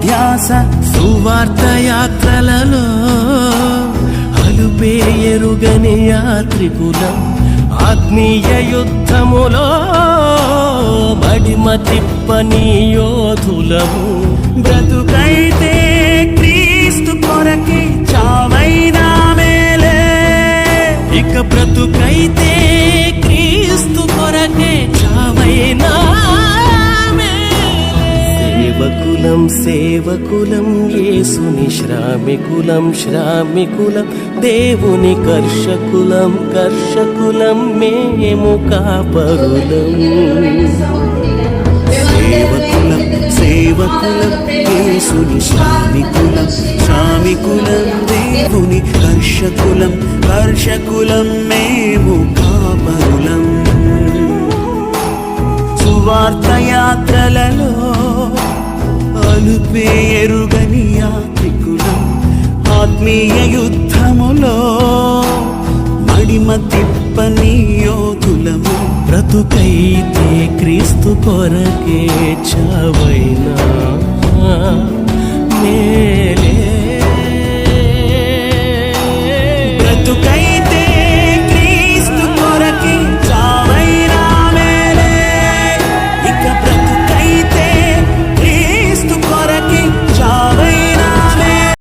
ధ్యాస సువార్త యాత్రలలో అలుపే ఎరుగని యాత్రికులం, ఆత్మీయ యుద్ధములో మడిమ తిప్పని యోధులము. బ్రతుకైతే క్రీస్తు కొరకే, చావైనా మేలే. ఇక బ్రతుకైతే క్రీస్తు కొరకే, చావైనా సేవకులం సేవకులం, యేసుని శ్రామికులం శ్రామికులం, దేవుని కర్షకులం కర్షకులం, మేము కాపరులం. సేవకులం సేవకులం, యేసుని శ్రామికులం శ్రామికులం, దేవుని కర్షకులం కర్షకులం, మేము కాపరులం. సువార్త యాత్రలలో అలుపే ఎరుగని యాత్రికులం, ఆత్మీయ యుద్ధములో మడిమ తిప్పని యోధులము. బ్రతుకైతే క్రీస్తు కొరకే, చావైనా